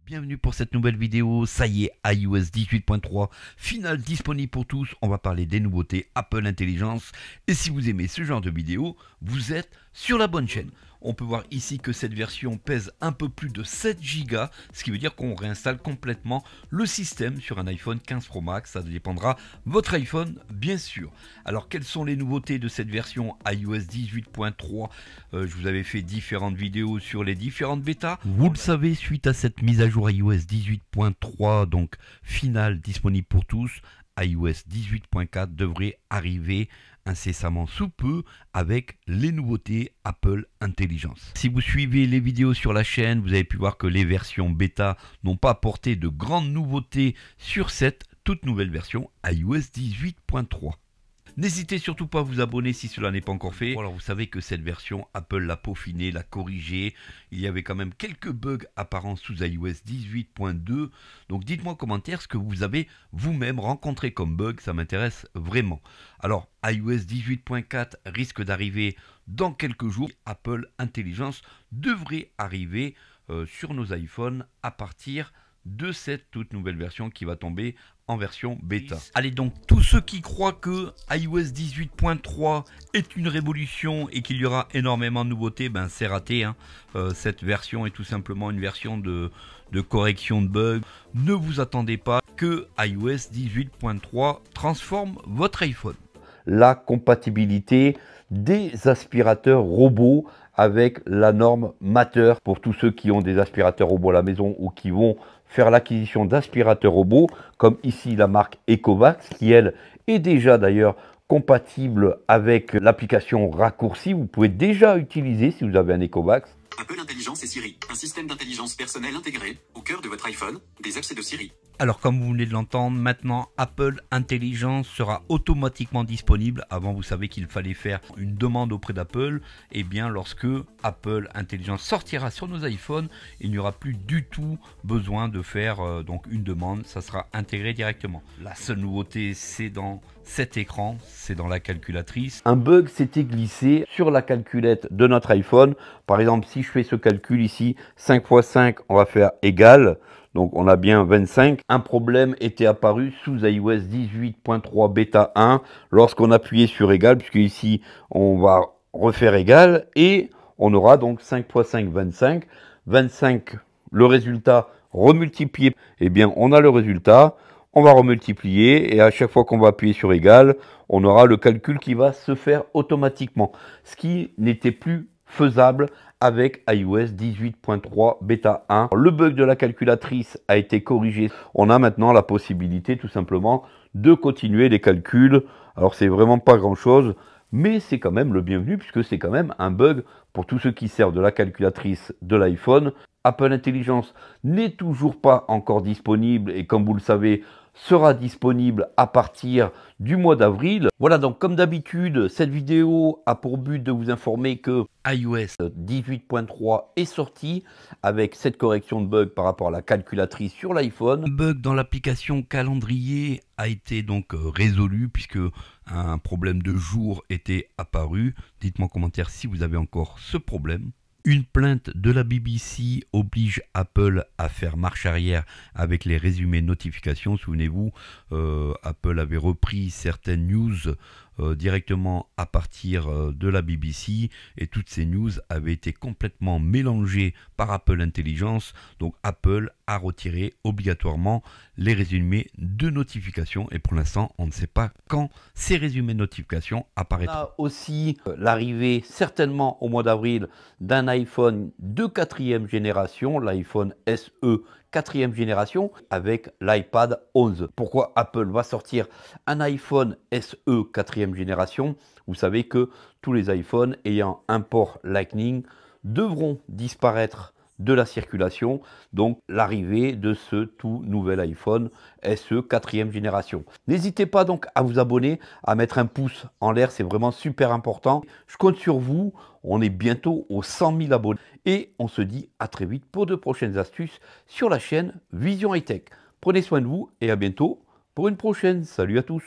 Bienvenue pour cette nouvelle vidéo. Ça y est, iOS 18.3, finale disponible pour tous. On va parler des nouveautés Apple Intelligence. Et si vous aimez ce genre de vidéo, vous êtes sur la bonne chaîne. On peut voir ici que cette version pèse un peu plus de 7 Go, ce qui veut dire qu'on réinstalle complètement le système sur un iPhone 15 Pro Max. Ça dépendra de votre iPhone, bien sûr. Alors, quelles sont les nouveautés de cette version iOS 18.3 ? Je vous avais fait différentes vidéos sur les différentes bêtas. Vous le savez, suite à cette mise à jour iOS 18.3, donc finale disponible pour tous, iOS 18.4 devrait arriver incessamment sous peu avec les nouveautés Apple Intelligence. Si vous suivez les vidéos sur la chaîne, vous avez pu voir que les versions bêta n'ont pas apporté de grandes nouveautés sur cette toute nouvelle version iOS 18.3. N'hésitez surtout pas à vous abonner si cela n'est pas encore fait. Alors vous savez que cette version, Apple l'a peaufinée, l'a corrigée. Il y avait quand même quelques bugs apparents sous iOS 18.2. Donc dites-moi en commentaire ce que vous avez vous-même rencontré comme bug, ça m'intéresse vraiment. Alors iOS 18.4 risque d'arriver dans quelques jours. Apple Intelligence devrait arriver sur nos iPhones à partir de cette toute nouvelle version qui va tomber en version bêta. Allez, donc tous ceux qui croient que iOS 18.3 est une révolution et qu'il y aura énormément de nouveautés, ben c'est raté, hein. Cette version est tout simplement une version de correction de bugs. Ne vous attendez pas que iOS 18.3 transforme votre iPhone. La compatibilité des aspirateurs robots avec la norme Matter pour tous ceux qui ont des aspirateurs robots à la maison ou qui vont faire l'acquisition d'aspirateurs robots, comme ici la marque Ecovacs, qui elle est déjà d'ailleurs compatible avec l'application raccourci. Vous pouvez déjà utiliser si vous avez un Ecovacs. Apple Intelligence et Siri, un système d'intelligence personnelle intégré au cœur de votre iPhone, des accès de Siri. Alors comme vous venez de l'entendre, maintenant Apple Intelligence sera automatiquement disponible. Avant vous savez qu'il fallait faire une demande auprès d'Apple. Et bien lorsque Apple Intelligence sortira sur nos iPhones, il n'y aura plus du tout besoin de faire donc une demande. Ça sera intégré directement. La seule nouveauté c'est dans cet écran, c'est dans la calculatrice. Un bug s'était glissé sur la calculette de notre iPhone. Par exemple, si je fais ce calcul ici, 5 x 5, on va faire égal. Donc on a bien 25. Un problème était apparu sous iOS 18.3 bêta 1 lorsqu'on appuyait sur égal, puisque ici on va refaire égal et on aura donc 5 x 5, 25. 25, le résultat remultiplié, eh bien on a le résultat. On va remultiplier et à chaque fois qu'on va appuyer sur égal, on aura le calcul qui va se faire automatiquement. Ce qui n'était plus faisable avec iOS 18.3 bêta 1. Le bug de la calculatrice a été corrigé. On a maintenant la possibilité tout simplement de continuer les calculs. Alors c'est vraiment pas grand chose, mais c'est quand même le bienvenu puisque c'est quand même un bug pour tous ceux qui servent de la calculatrice de l'iPhone. Apple Intelligence n'est toujours pas encore disponible et comme vous le savez, sera disponible à partir du mois d'avril. Voilà, donc comme d'habitude, cette vidéo a pour but de vous informer que iOS 18.3 est sorti avec cette correction de bug par rapport à la calculatrice sur l'iPhone. Un bug dans l'application calendrier a été donc résolu puisque un problème de jour était apparu. Dites-moi en commentaire si vous avez encore ce problème. Une plainte de la BBC oblige Apple à faire marche arrière avec les résumés notifications. Souvenez-vous, Apple avait repris certaines news directement à partir de la BBC et toutes ces news avaient été complètement mélangées par Apple Intelligence. Donc Apple a retiré obligatoirement les résumés de notifications et pour l'instant on ne sait pas quand ces résumés de notifications apparaîtront. On a aussi l'arrivée certainement au mois d'avril d'un iPhone de 4e génération, l'iPhone SE 4e génération avec l'iPad 11. Pourquoi Apple va sortir un iPhone SE 4e génération? Vous savez que tous les iPhones ayant un port Lightning devront disparaître de la circulation, donc l'arrivée de ce tout nouvel iPhone SE 4e génération. N'hésitez pas donc à vous abonner, à mettre un pouce en l'air, c'est vraiment super important. Je compte sur vous, on est bientôt aux 100 000 abonnés et on se dit à très vite pour de prochaines astuces sur la chaîne Vision High Tech. Prenez soin de vous et à bientôt pour une prochaine. Salut à tous.